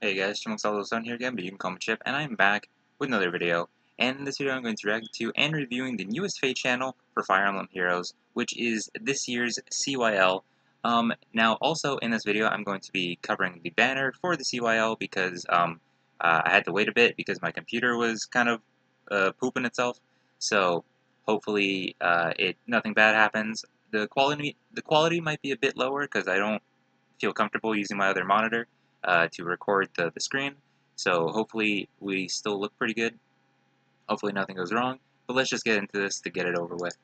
Hey guys, Chimoksaldo here again, but you can call me Chip, and I'm back with another video. And in this video I'm going to react to and reviewing the newest Fate channel for Fire Emblem Heroes, which is this year's CYL. Now also in this video I'm going to be covering the banner for the CYL because I had to wait a bit because my computer was kind of pooping itself. So hopefully nothing bad happens. The quality might be a bit lower because I don't feel comfortable using my other monitor to record the screen. So hopefully we still look pretty good. Hopefully nothing goes wrong. But let's just get into this to get it over with.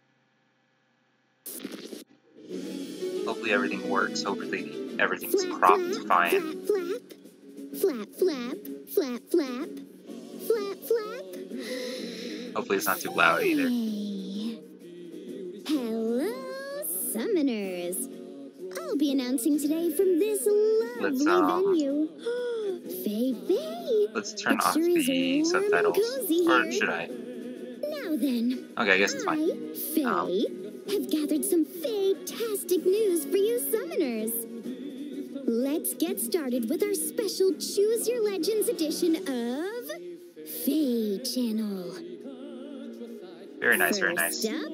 Hopefully everything works. Hopefully everything's cropped fine. Flap, flap, flap, flap, flap, flap. Hopefully it's not too loud either. Hello, summoners. I'll be announcing today from this lovely venue. Faye. Let's turn off the subtitles. Or should I? Now then. Okay, I guess it's fine. Faye, have gathered some fantastic news for you summoners. Let's get started with our special Choose Your Legends edition of Fate Channel. Very nice, very nice. First up,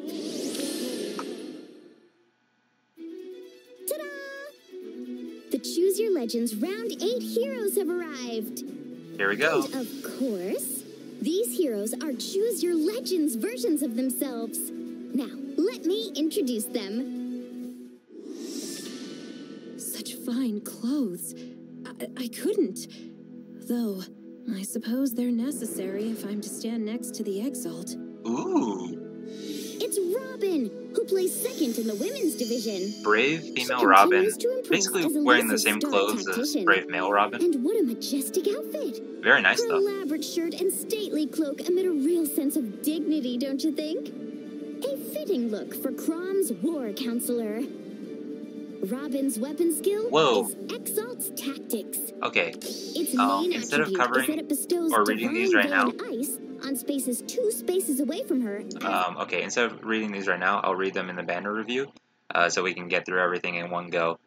the Choose Your Legends Round 8 heroes have arrived. Here we go. And of course, these heroes are Choose Your Legends versions of themselves. Now, let me introduce them. Such fine clothes. I couldn't. Though, I suppose they're necessary if I'm to stand next to the Exalt. Ooh. It's Robin, who plays second in the women's division. Brave female Robin. Basically wearing the same clothes as brave male Robin. And what a majestic outfit. Very nice Her though. elaborate shirt and stately cloak emit a real sense of dignity, don't you think? A fitting look for Crom's war counselor. Robin's weapon skill is Exalt's Tactics. Okay. Its main instead of attribute covering is that it bestows or reading these right now, ice on spaces 2 spaces away from her. Okay, instead of reading these right now, I'll read them in the banner review, so we can get through everything in one go.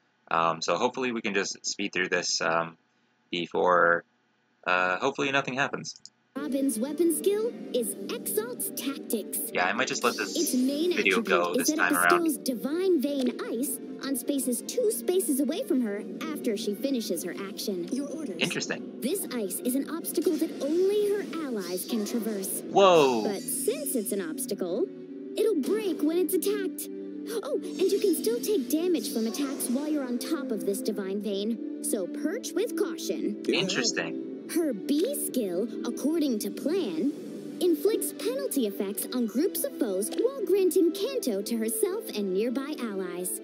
So hopefully we can just speed through this before, hopefully nothing happens. Robin's weapon skill is Exalt's Tactics. Yeah, I might just let this Its main video go this time around. It bestows Divine Vein Ice on spaces 2 spaces away from her after she finishes her action. Your orders. Interesting. This ice is an obstacle that only her allies can traverse. Whoa! But since it's an obstacle, it'll break when it's attacked. Oh, and you can still take damage from attacks while you're on top of this Divine Vein, so perch with caution. Interesting. Her B skill, according to plan, inflicts penalty effects on groups of foes while granting Kanto to herself and nearby allies.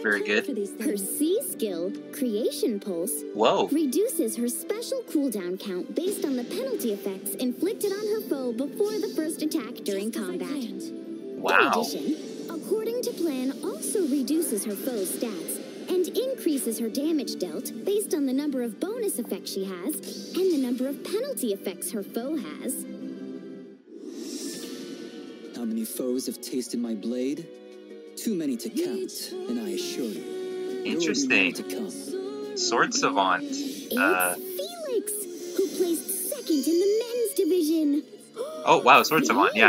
Very good. Her C skill, Creation Pulse, reduces her special cooldown count based on the penalty effects inflicted on her foe before the first attack during combat. Wow. In addition, according to plan, also reduces her foe's stats and increases her damage dealt based on the number of bonus effects she has and the number of penalty effects her foe has. How many foes have tasted my blade? Too many to count, and I assure you, interesting. To come. Sword Savant. It's Felix, who placed second in the men's division. Oh wow, Sword Savant. Yeah,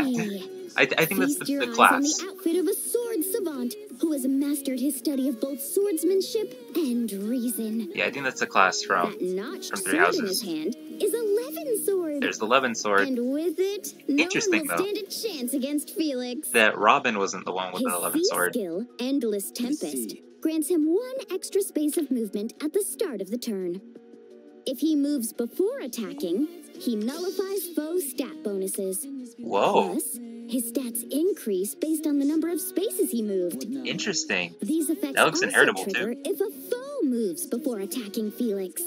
I think that's the class. On the outfit of a sword savant who has mastered his study of both swordsmanship and reason. Yeah, I think that's the class from Three Houses. In his hand is a Levin sword. There's the Levin sword. And with it, no interesting one will stand a chance against Felix. That Robin wasn't the one with the Levin sword. His skill, Endless Tempest, grants him 1 extra space of movement at the start of the turn. If he moves before attacking, he nullifies foe stat bonuses. Whoa. Plus, his stats increase based on the number of spaces he moved. Interesting. These effects that looks inheritable trigger too. if a foe moves before attacking Felix.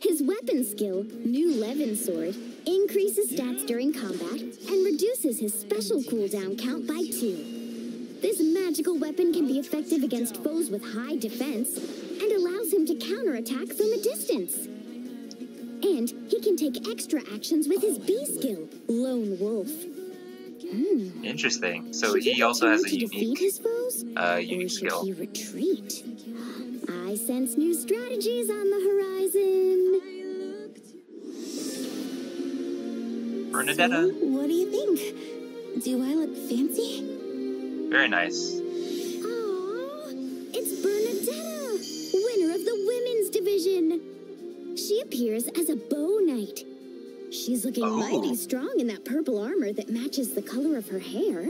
His weapon skill, New Levin Sword, increases stats during combat and reduces his special cooldown count by 2. This magical weapon can be effective against foes with high defense and allows him to counterattack from a distance. And he can take extra actions with his B skill, Lone Wolf. Interesting. So he also has a unique Or skill. should he retreat? I sense new strategies on the horizon. Bernadetta. So, what do you think? Do I look fancy? Very nice. Aww, it's Bernadetta, winner of the women's division. She appears as a bow knight. She's looking mighty strong in that purple armor that matches the color of her hair.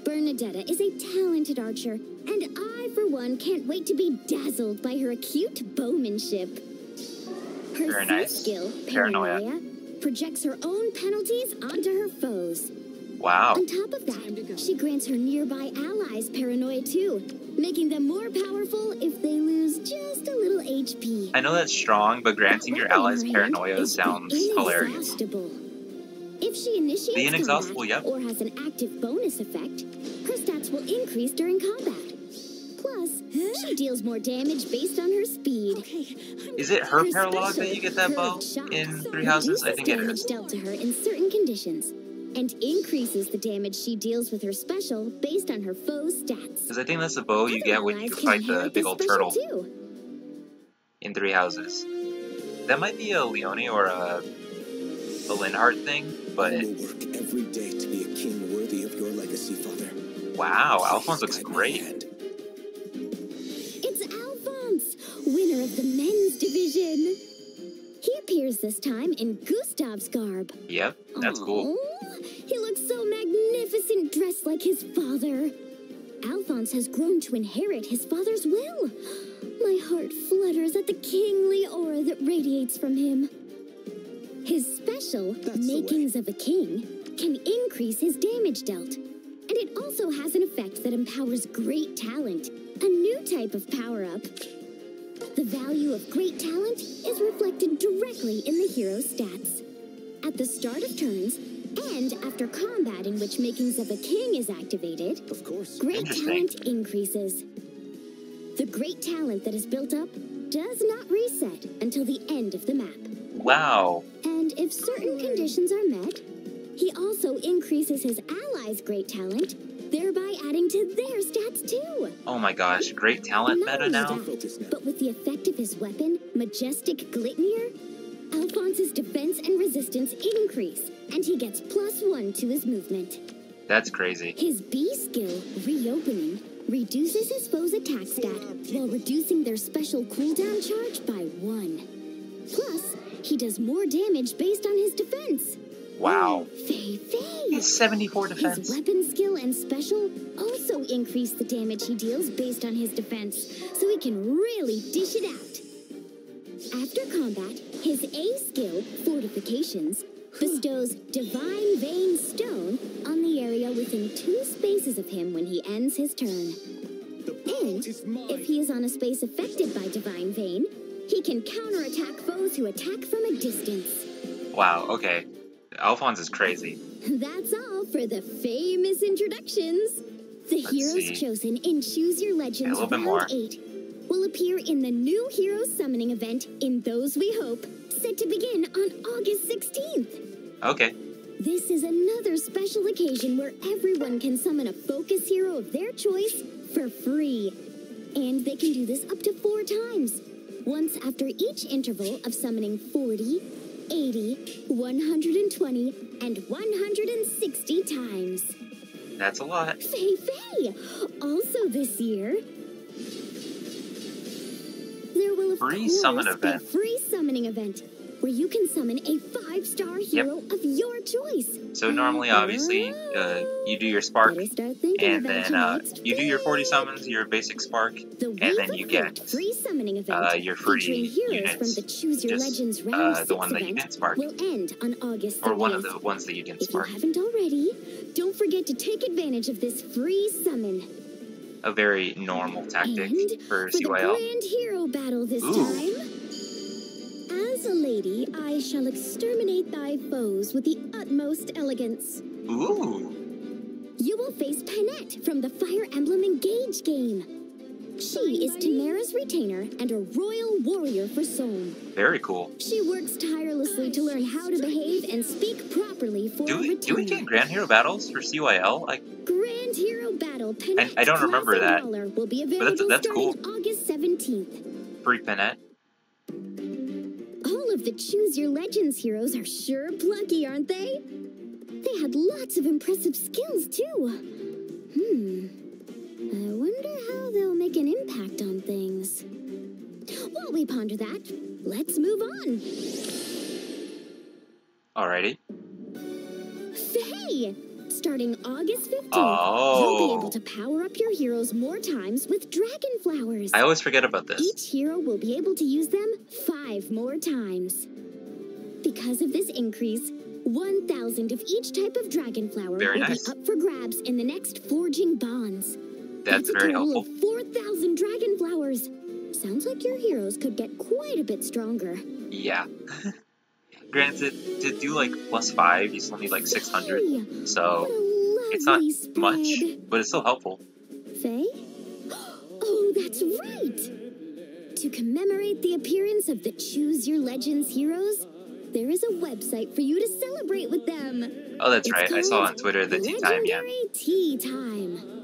Bernadetta is a talented archer, and I, for one, can't wait to be dazzled by her acute bowmanship. Her Very nice. skill, Paranoia. projects her own penalties onto her foes. Wow. On top of that, she grants her nearby allies paranoia too, making them more powerful if they lose just a little HP. I know that's strong, but granting your allies paranoia sounds hilarious. Inexhaustible. If she initiates The inexhaustible, combat yep. or has an active bonus effect, her stats will increase during combat. Plus, she deals more damage based on her speed. Is it her Her paralog that special you get that bow curved shot in Three Houses? I think it reduces is. damage dealt to her in certain conditions, and increases the damage she deals with her special based on her foe's stats. Because I think that's the bow you Other get when you allies can fight the inherit big this old special turtle too. in Three Houses. That might be a Leone or a Linhardt thing, but I will work every day to be a king worthy of your legacy, Father. wow, Alphonse looks Guide my great. hand. It's Alphonse, winner of the men's division. He appears this time in Gustav's garb. Yep, that's cool. Aw, he looks so magnificent dressed like his father. Alphonse has grown to inherit his father's will. My heart flutters at the kingly aura that radiates from him. His special, That's the Makings of a King, can increase his damage dealt. And it also has an effect that empowers great talent, a new type of power-up. The value of great talent is reflected directly in the hero's stats. At the start of turns, and after combat in which Makings of a King is activated, Of course. great Interesting. talent increases. The great talent that is built up does not reset until the end of the map. Wow. And if certain conditions are met, he also increases his allies' great talent, thereby adding to their stats too. Oh my gosh, great talent Not meta only now? that, but with the effect of his weapon, Majestic Glitnir, Alphonse's defense and resistance increase, and he gets +1 to his movement. That's crazy. His B skill, Reopening, reduces his foe's attack stat while reducing their special cooldown charge by 1. Plus, he does more damage based on his defense. Wow. Fei Fei! He's 74 His defense. weapon skill and special also increase the damage he deals based on his defense, so he can really dish it out. After combat, his A skill, Fortifications, bestows Divine Vein Stone on the area within 2 spaces of him when he ends his turn. The ball And is mine. if he is on a space affected by Divine Vein, he can counterattack foes who attack from a distance. Wow, okay. Alphonse is crazy. That's all for the famous introductions. The Let's heroes see. chosen in Choose Your Legends A little bit Round more. 8 will appear in the new Hero Summoning event in Those We Hope, set to begin on August 16th. Okay. This is another special occasion where everyone can summon a focus hero of their choice for free. And they can do this up to 4 times, once after each interval of summoning 40, 80, 120, and 160 times. That's a lot. Fei Fei! Also this year, there will of Free course summon be a event. free summoning event where you can summon a 5-star hero of your choice. So normally, obviously, you do your spark, Better start thinking and about then your next you do your 40 pick. summons, your basic spark, The and Wave then of you Fate get free summoning event your free featuring heroes units, from the Choose Your just, Legends Round 6 the one that you event didn't spark, will end on August 30th. or one of the ones that you didn't If you spark. haven't already, don't forget to take advantage of this free summon. A very normal tactic And for the CYL. grand hero battle this Ooh. time. As a lady, I shall exterminate thy foes with the utmost elegance. Ooh. You will face Panette from the Fire Emblem Engage game. She is Tamara's retainer and a royal warrior for Sohm. Very cool. She works tirelessly to learn how to behave and speak properly for Do we retainer. get Grand Hero battles for CYL? Grand Hero Battle Panette I don't remember Classic that. Brawler will be But available that's starting cool. August 17th. Free Panette. All of of the Choose Your Legends heroes are sure plucky, aren't they? They had lots of impressive skills, too. I wonder how they'll make an impact on things. While we ponder that, let's move on. Alrighty. Hey! Starting August 15th, you'll be able Oh, to power up your heroes more times with dragon flowers. I always forget about this. Each hero will be able to use them 5 more times. Because of this increase, 1,000 of each type of dragon flower Very will nice. be up for grabs in the next Forging Bonds. That's a very total helpful. of 4,000 dragon flowers. Sounds like your heroes could get quite a bit stronger. Yeah. Granted, to do like +5, you still need like 600, Hey, so what a it's not lovely spread. much, but it's still helpful. Faye? Oh, that's right! To commemorate the appearance of the Choose Your Legends heroes, there is a website for you to celebrate with them. Oh, that's It's right. I saw called on Twitter the tea time, yeah. Legendary Tea Time.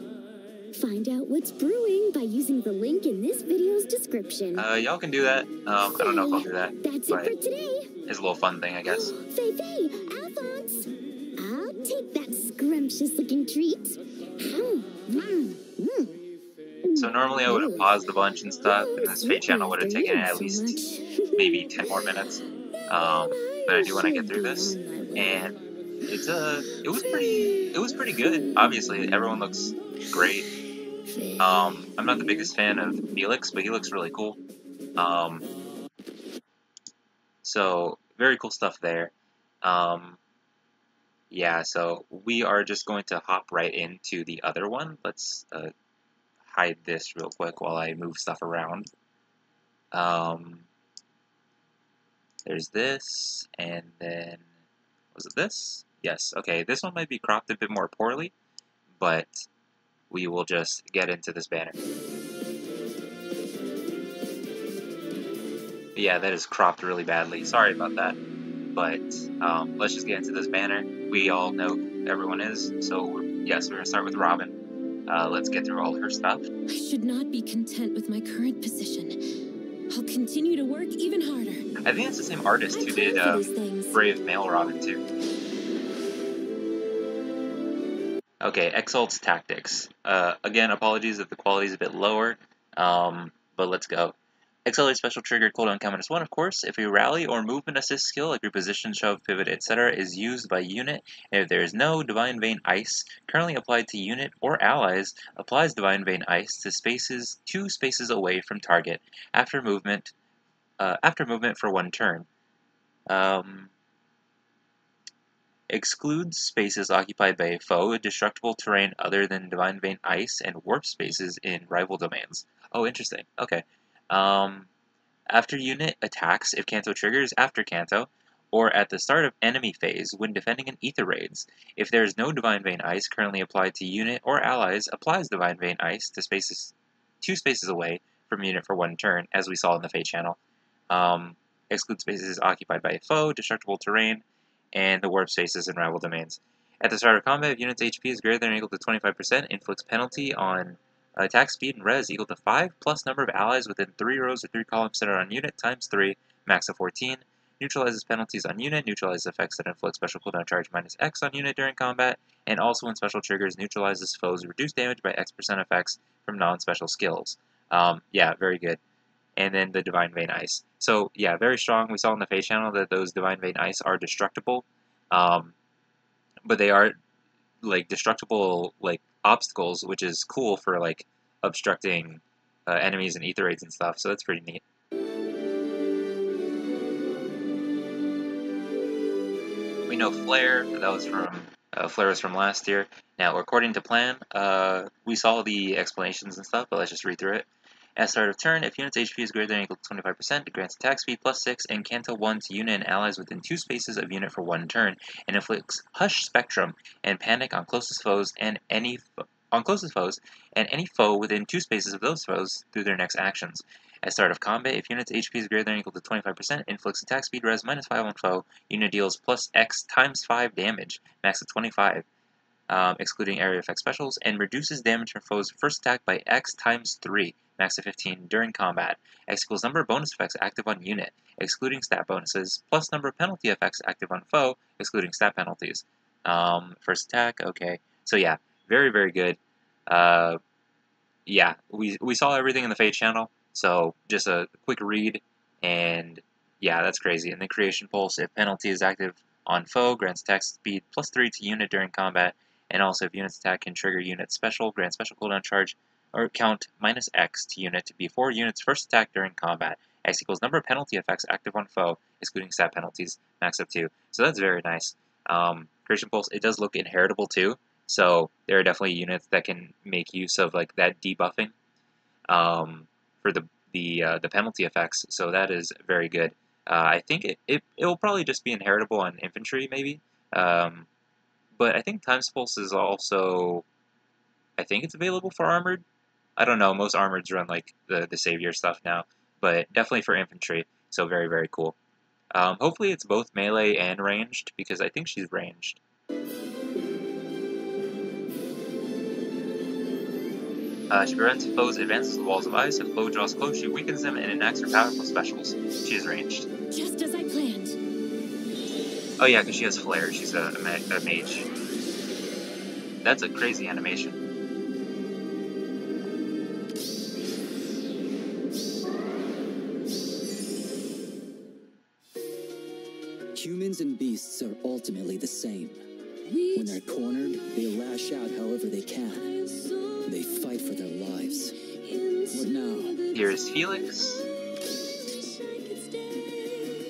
Find out what's brewing by using the link in this video's description. Y'all can do that. I don't know if I'll do that, That's but it for today. it's a little fun thing, I guess. Faye, Alphonse! I'll take that scrumptious-looking treat. So normally I would have paused a bunch and stuff, and this Fate channel would have taken at least maybe 10 more minutes. But I do want to get through this, and it was pretty good. Obviously, everyone looks great. I'm not the biggest fan of Felix, but he looks really cool. So very cool stuff there. Yeah, so we are just going to hop right into the other one. Let's hide this real quick while I move stuff around. There's this, and then, was it this? Yes, okay, this one might be cropped a bit more poorly, but we will just get into this banner. Yeah, that is cropped really badly. Sorry about that. But let's just get into this banner. We all know who everyone is, so yes, we're going to start with Robin. Let's get through all her stuff. I should not be content with my current position. I'll continue to work even harder. I think it's the same artist who did plan for these things. Brave Male Robin too. Okay, Exalt's Tactics. Again, apologies if the quality is a bit lower, but let's go. Accelerate special triggered cooldown count -1, of course. If a rally or movement assist skill like reposition, shove, pivot, etc. is used by unit, and if there is no Divine Vein Ice currently applied to unit or allies, applies Divine Vein Ice to spaces 2 spaces away from target after movement for 1 turn. Excludes spaces occupied by a foe, destructible terrain other than Divine Vein Ice, and warp spaces in rival domains. Oh, interesting. Okay. After unit attacks, if Kanto triggers after Kanto, or at the start of enemy phase when defending an Ether Raids. If there is no Divine Vein Ice currently applied to unit or allies, applies Divine Vein Ice to spaces 2 spaces away from unit for 1 turn, as we saw in the Fate channel. Exclude spaces occupied by a foe, destructible terrain, and the warp spaces in rival domains. At the start of combat, if unit's HP is greater than or equal to 25%, inflicts penalty on attack speed and res equal to 5, plus number of allies within 3 rows or 3 columns centered on unit, times 3, max of 14. Neutralizes penalties on unit, neutralizes effects that inflict special cooldown charge -X on unit during combat, and also when special triggers, neutralizes foes reduce damage by X% effects from non-special skills. Yeah, very good. And then the Divine Vein Ice. So, yeah, very strong. We saw in the Fate channel that those Divine Vein Ice are destructible, but they are like destructible like obstacles, which is cool for like obstructing enemies and Ether Raids and stuff, so that's pretty neat. We know Flare, that was from Flare was from last year. Now, according to plan, we saw the explanations and stuff, but let's just read through it. At start of turn, if unit's HP is greater than or equal to 25%, it grants attack speed +6 and Kanto 1 to unit and allies within 2 spaces of unit for 1 turn, and inflicts Hush Spectrum and Panic on closest foes and any foe within 2 spaces of those foes through their next actions. At start of combat, if unit's HP is greater than or equal to 25%, inflicts attack speed res -5 on foe, unit deals +X times 5 damage, max of 25, excluding area effect specials, and reduces damage from foes' first attack by X times 3, max of 15 during combat. X equals number of bonus effects active on unit, excluding stat bonuses, plus number of penalty effects active on foe, excluding stat penalties. First attack, okay. So yeah, very, very good. Yeah, we saw everything in the Fate channel, so just a quick read, and yeah, that's crazy. And the Creation Pulse, if penalty is active on foe, grants attack speed +3 to unit during combat, and also if unit's attack can trigger unit special, grants special cooldown charge, or count -X to unit before unit's first attack during combat. X equals number of penalty effects active on foe, excluding stat penalties, max of 2. So that's very nice. Creation Pulse, it does look inheritable too, so there are definitely units that can make use of like that debuffing for the penalty effects. So that is very good. I think it will probably just be inheritable on infantry maybe, but I think Times Pulse is also, I think it's available for armored. I don't know. Most armoreds run like the savior stuff now, but definitely for infantry. So very, very cool. Hopefully it's both melee and ranged, because I think she's ranged. She prevents foes advances with walls of ice. If foe draws close, she weakens them and enacts her powerful specials. She is ranged. Just as I planned. Oh yeah, because she has flare. She's a mage. That's a crazy animation. Humans and beasts are ultimately the same. When they're cornered, they lash out however they can. They fight for their lives. What now? Here's Felix.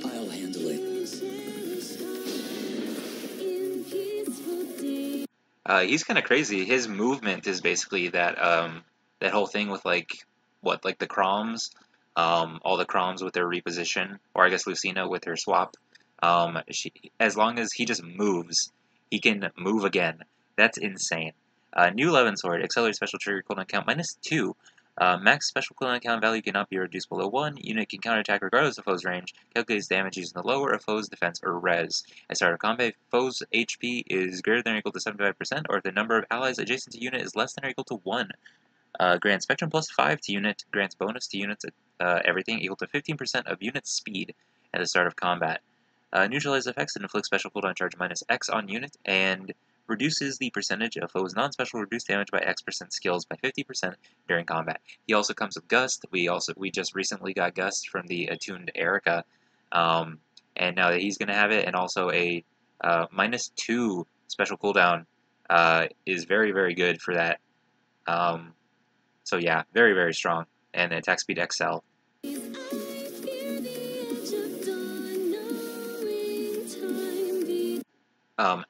I'll handle it. He's kind of crazy. His movement is basically that that whole thing with like the Kroms, all the Kroms with their reposition, or I guess Lucina with her swap. As long as he just moves, he can move again. That's insane. New Levin Sword, accelerated special trigger cooldown count -2. Max special cooldown count value cannot be reduced below 1. Unit can counterattack regardless of foe's range. Calculates damage using the lower of foe's defense or res. At start of combat, foe's HP is greater than or equal to 75%, or if the number of allies adjacent to unit is less than or equal to 1. Grants Spectrum +5 to unit. Grants bonus to units everything equal to 15% of unit speed at the start of combat. Neutralize effects and inflicts special cooldown charge -X on unit, and reduces the percentage of foe's non-special reduced damage by X% skills by 50% during combat. He also comes with Gust. We just recently got Gust from the attuned Erica, and now that he's going to have it, and also a -2 special cooldown is very, very good for that. So yeah, very, very strong, and attack speed XL.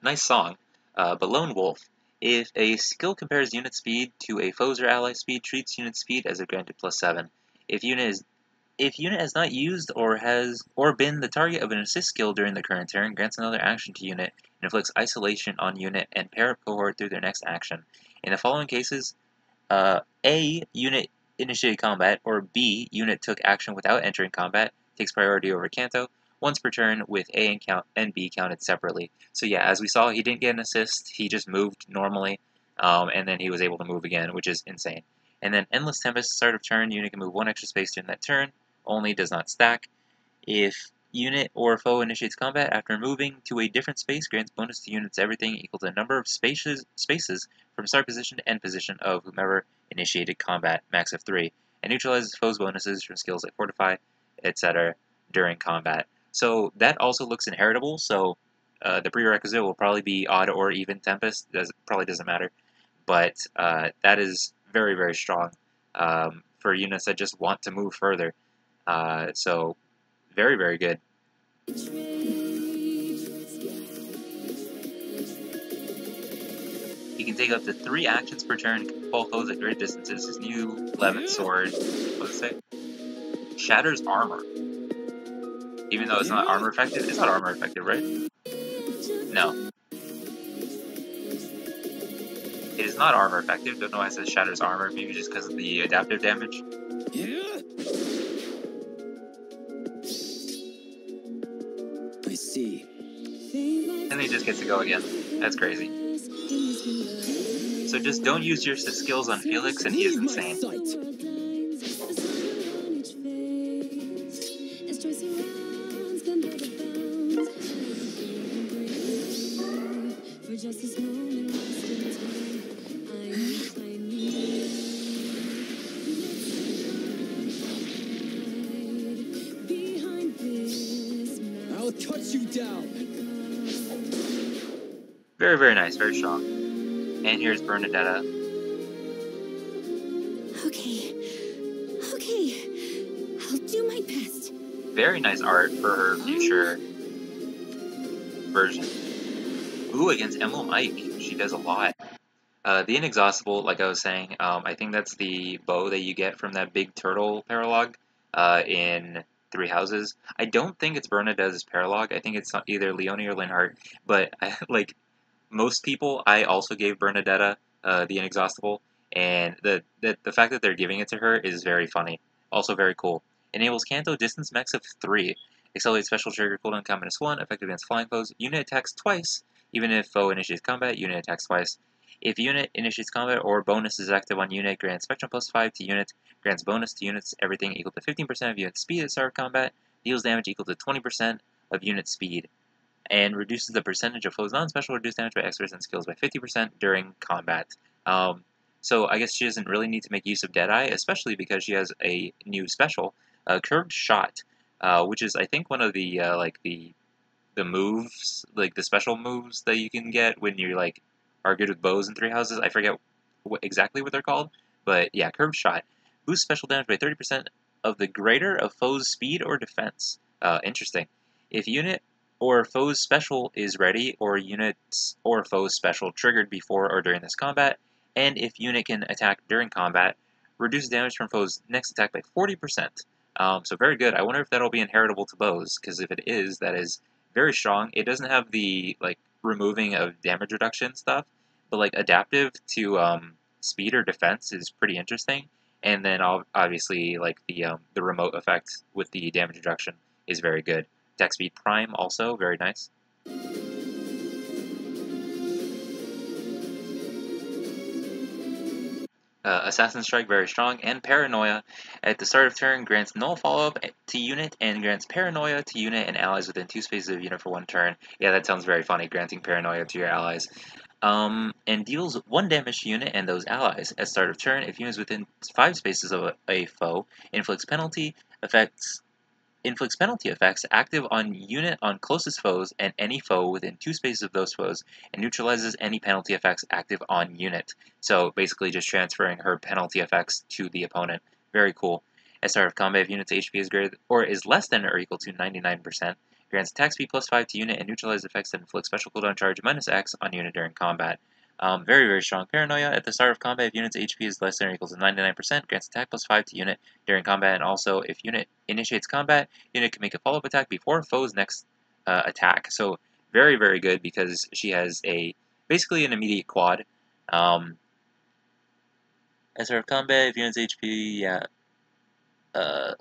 Nice song. But Lone Wolf. If a skill compares unit speed to a foe's or ally speed, treats unit speed as a granted +7. If unit has not used or been the target of an assist skill during the current turn, grants another action to unit and inflicts isolation on unit and pair up cohort through their next action. In the following cases, A, unit initiated combat, or B, unit took action without entering combat, takes priority over Kanto, once per turn, with A and B counted separately. So yeah, as we saw, he didn't get an assist, he just moved normally, and then he was able to move again, which is insane. And then Endless Tempest, start of turn, unit can move 1 extra space during that turn, only does not stack. If unit or foe initiates combat after moving to a different space, grants bonus to units everything equal to the number of spaces from start position to end position of whomever initiated combat, max of 3, and neutralizes foe's bonuses from skills like Fortify, etc. during combat. So that also looks inheritable, so the prerequisite will probably be odd or even Tempest. Probably doesn't matter, but that is very, very strong for units that just want to move further. So very, very good. He can take up to 3 actions per turn and can pull foes at great distances. His new Levin Sword, what does it say? Shatters armor. Even though it's not armor effective, it's not armor effective, right? No. It is not armor effective. Don't know why it says shatters armor. Maybe just because of the adaptive damage. I see. And then he just gets to go again. That's crazy. So just don't use your skills on Felix, and he is insane. I'll cut you down. Very, very nice, very strong. And here's Bernadetta. Okay. I'll do my best. Very nice art for her future version. Ooh, against Emblem Ike. She does a lot. The Inexhaustible, like I was saying, I think that's the bow that you get from that big turtle paralogue in Three Houses. I don't think it's Bernadetta's paralogue. I think it's either Leonie or Linhart. But like most people, I also gave Bernadetta the Inexhaustible, and the fact that they're giving it to her is very funny. Also very cool. Enables Kanto distance max of 3. Accelerates special trigger cooldown count -1. Effective against flying foes. Unit attacks twice. Even if foe initiates combat, unit attacks twice. If unit initiates combat or bonus is active on unit, grants Spectrum +5 to unit, grants bonus to units, everything equal to 15% of unit speed at start of combat, deals damage equal to 20% of unit speed, and reduces the percentage of foes non-special reduced damage by extras and skills by 50% during combat. So I guess she doesn't really need to make use of Deadeye, especially because she has a new special, Curved Shot, which is I think one of the the moves, like the special moves that you can get when you like are good with bows in Three Houses. I forget exactly what they're called, but yeah, Curved Shot. Boosts special damage by 30% of the greater of foe's speed or defense. Interesting. If unit or foe's special is ready, or units or foe's special triggered before or during this combat, and if unit can attack during combat, reduce damage from foe's next attack by 40%. So very good. I wonder if that'll be inheritable to bows, because if it is, that is very strong. It doesn't have the like removing of damage reduction stuff, but like adaptive to speed or defense is pretty interesting. And then obviously like the remote effect with the damage reduction is very good. Attack speed prime also very nice. Assassin Strike very strong, and Paranoia at the start of turn grants null follow-up to unit and grants Paranoia to unit and allies within 2 spaces of unit for 1 turn. Yeah, that sounds very funny, granting Paranoia to your allies. And deals 1 damage to unit and those allies. At start of turn, if units within 5 spaces of a foe, inflicts penalty effects active on unit on closest foes and any foe within 2 spaces of those foes, and neutralizes any penalty effects active on unit. So basically just transferring her penalty effects to the opponent. Very cool. At start of combat, if unit's HP is greater or is less than or equal to 99%, grants attack speed +5 to unit and neutralizes effects that inflict special cooldown charge -X on unit during combat. Very, very strong. Paranoia. At the start of combat, if unit's HP is less than or equal to 99%, grants attack +5 to unit during combat, and also if unit initiates combat, unit can make a follow-up attack before foe's next attack. So very, very good because she has basically an immediate quad. At start of combat, if unit's HP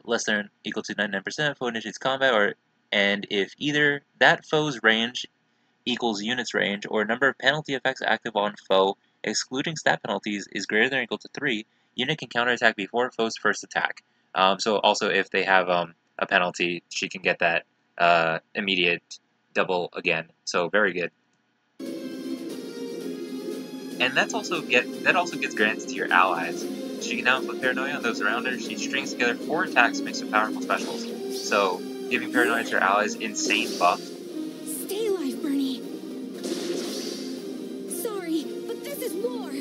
less than or equal to 99%, foe initiates combat, and if either that foe's range equals unit's range, or number of penalty effects active on foe, excluding stat penalties, is greater than or equal to 3, unit can counterattack before foe's first attack. So also if they have a penalty, she can get that immediate double again. So very good. And that also gets granted to your allies. She can now inflict Paranoia on those around her. She strings together 4 attacks mixed with powerful specials. So giving Paranoia to your allies, insane buff. Stay alive, Bernie. Sorry, but this is war.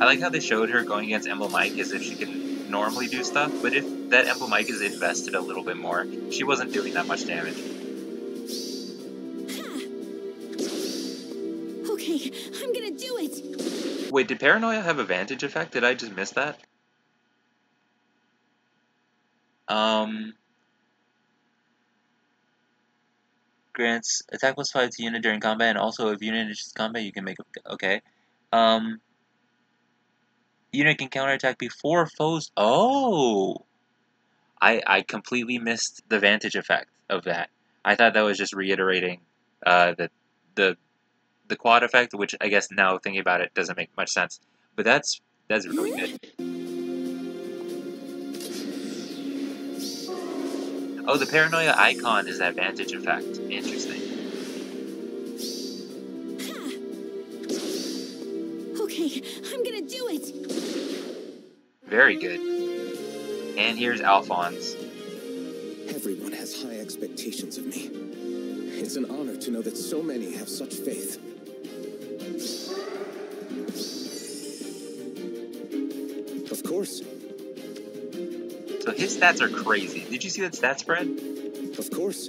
I like how they showed her going against Emblem Ike as if she can normally do stuff, but if that Emblem Ike is invested a little bit more, she wasn't doing that much damage. Okay, I'm gonna do it. Wait, did Paranoia have a Vantage effect? Did I just miss that? Grants attack +5 to unit during combat, and also if unit initiates combat, you can make okay. Unit can counterattack before foes. Oh, I completely missed the Vantage effect of that. I thought that was just reiterating the quad effect, which I guess now thinking about it doesn't make much sense. But that's really good. Oh, the Paranoia icon is that Vantage effect. Interesting. Okay, I'm gonna do it! Very good. And here's Alphonse. Everyone has high expectations of me. It's an honor to know that so many have such faith. Of course. So his stats are crazy. Did you see that stat spread? Of course.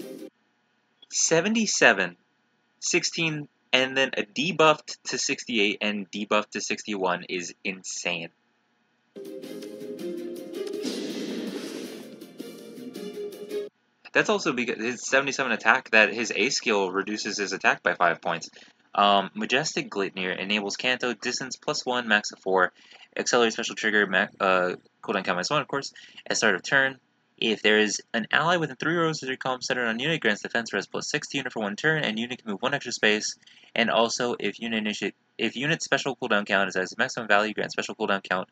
77, 16, and then a debuffed to 68 and debuffed to 61 is insane. That's also because his 77 attack, that his A skill reduces his attack by 5 points. Majestic Glitnir enables Kanto, distance +1, max of 4, accelerate special trigger, cooldown count -1, of course, at start of turn. If there is an ally within 3 rows of your column centered on unit, grants defense res +6 to unit for 1 turn, and unit can move 1 extra space. And also, if unit's special cooldown count is at its maximum value, grants special cooldown count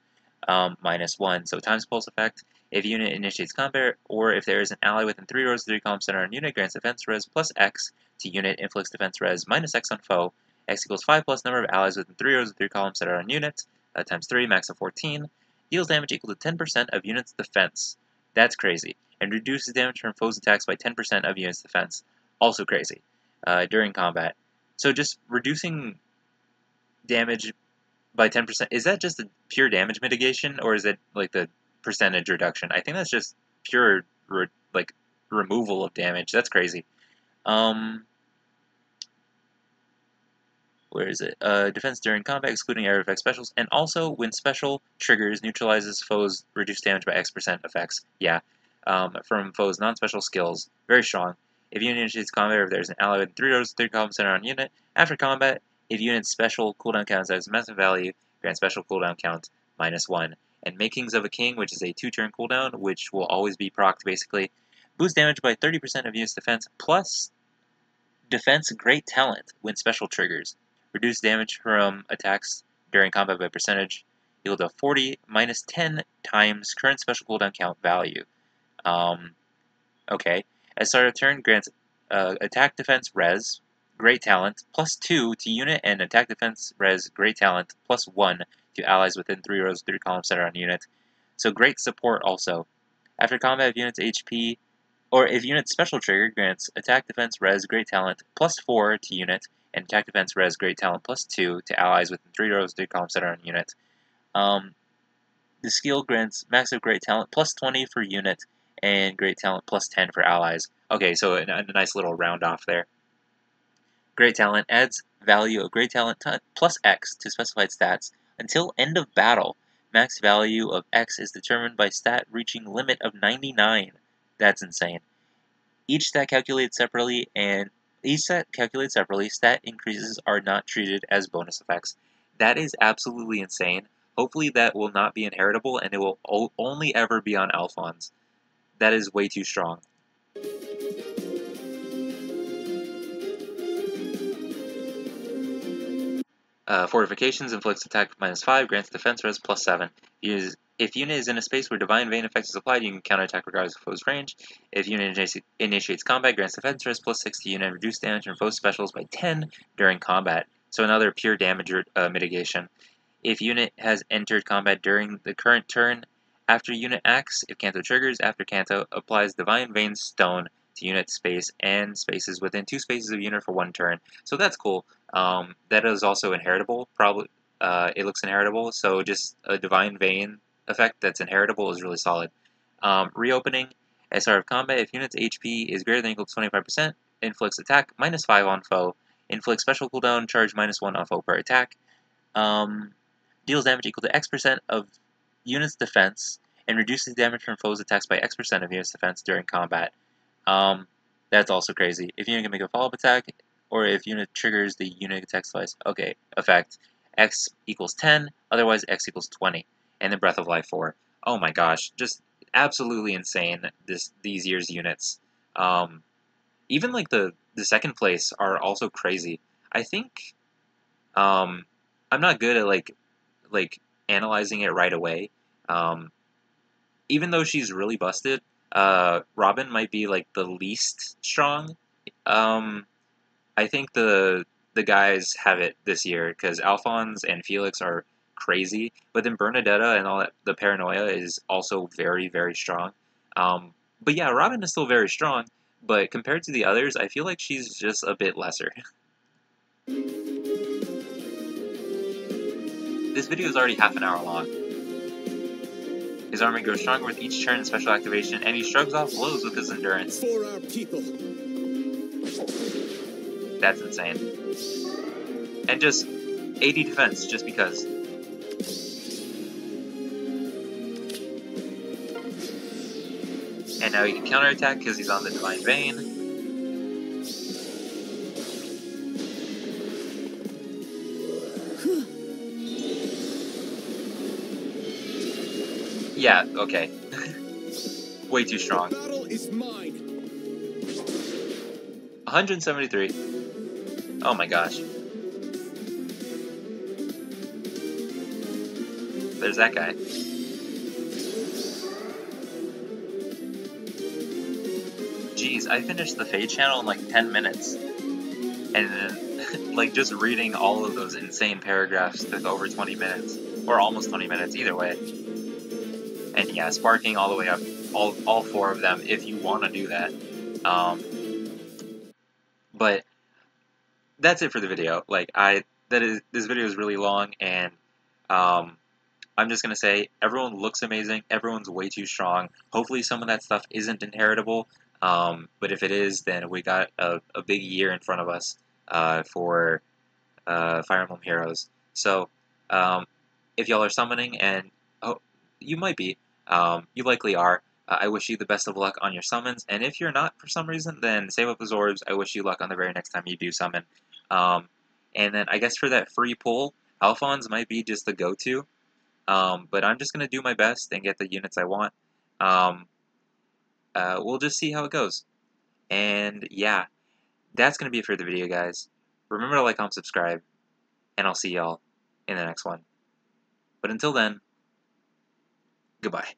-1. So times pulse effect. If unit initiates combat, or if there is an ally within 3 rows of 3 columns centered on unit, grants defense res +X to unit, inflicts defense res -X on foe. X equals 5 plus number of allies within 3 rows of 3 columns centered on unit, times 3, max of 14. Deals damage equal to 10% of unit's defense. That's crazy. And reduces damage from foes' attacks by 10% of unit's defense. Also crazy. During combat. So just reducing damage by 10%, is that just a pure damage mitigation, or is it like the percentage reduction? I think that's just pure removal of damage. That's crazy. Where is it? Defense during combat, excluding area effect specials, and also when special triggers neutralizes foes reduced damage by X% effects. Yeah, from foes non-special skills, very strong. If unit initiates combat, or if there's an ally with 3 rows, 3 columns centered on unit after combat, if unit's special cooldown count has a massive value, grant special cooldown count -1. And Makings of a King, which is a 2-turn cooldown, which will always be procced basically, boost damage by 30% of unit's defense plus defense great talent when special triggers. Reduce damage from attacks during combat by percentage, equal to 40 minus 10 times current special cooldown count value. Okay. At start of turn, grants attack defense res, great talent, +2 to unit, and attack defense res, great talent, +1 to allies within 3 rows, 3 columns centered on unit. So great support also. After combat, if unit's HP, or if unit's special trigger grants attack defense res, great talent, +4 to unit, and attack defense res, great talent, +2 to allies within 3 rows, 3 columns centered on unit. The skill grants max of great talent, +20 for unit, and great talent, +10 for allies. Okay, so a nice little round off there. Great talent adds value of great talent +X to specified stats until end of battle. Max value of X is determined by stat reaching limit of 99. That's insane. Each stat calculated separately, stat increases are not treated as bonus effects. That is absolutely insane. Hopefully that will not be inheritable, and it will only ever be on Alphonse. That is way too strong. Fortifications inflicts attack -5, grants defense res +7. If unit is in a space where Divine Vein effect is applied, you can counterattack regardless of foe's range. If unit initiates combat, grants defense res +6 to unit, and reduce damage from foe's specials by 10 during combat. So another pure damage mitigation. If unit has entered combat during the current turn, after unit acts, if Kanto triggers, after Kanto applies Divine Vein Stone to unit space and spaces within 2 spaces of unit for 1 turn. So that's cool. That is also inheritable. Probably it looks inheritable, so just a Divine Vein effect that's inheritable is really solid. Reopening. At start of combat, if unit's HP is greater than or equal to 25%, inflicts attack -5 on foe. Inflicts special cooldown charge -1 on foe per attack. Deals damage equal to X% of unit's defense, and reduces damage from foes' attacks by X% of unit's defense during combat. That's also crazy. If unit can make a follow-up attack, or if unit triggers the unit attacks twice. Okay, effect. X equals 10, otherwise X equals 20. And then Breath of Life 4. Oh my gosh, just absolutely insane, these year's units. Even like the second place are also crazy. I think, I'm not good at like analyzing it right away. Even though she's really busted, Robin might be like the least strong. I think the guys have it this year because Alphonse and Felix are crazy, but then Bernadetta and all that, the paranoia is also very, very strong. But yeah, Robin is still very strong, but compared to the others, I feel like she's just a bit lesser. This video is already half an hour long. His army grows stronger with each turn and special activation, and he shrugs off blows with his endurance. For our people. That's insane. And just 80 defense, just because. And now he can counterattack because he's on the Divine Vein. Yeah, okay. Way too strong. Battle is mine. 173. Oh my gosh. There's that guy. Jeez, I finished the Fade channel in like 10 minutes. And then, like, just reading all of those insane paragraphs took over 20 minutes. Or almost 20 minutes, either way. And yeah, sparking all the way up, all 4 of them, if you want to do that. But that's it for the video. Like, this video is really long, and I'm just gonna say everyone looks amazing. Everyone's way too strong. Hopefully, some of that stuff isn't inheritable. But if it is, then we got a big year in front of us for Fire Emblem Heroes. So, if y'all are summoning, and you might be, you likely are. I wish you the best of luck on your summons, and if you're not for some reason, then save up those orbs. I wish you luck on the very next time you do summon. And then I guess for that free pull, Alphonse might be just the go-to, but I'm just going to do my best and get the units I want. We'll just see how it goes. And yeah, that's going to be it for the video, guys. Remember to like, comment, subscribe, and I'll see y'all in the next one. But until then, goodbye.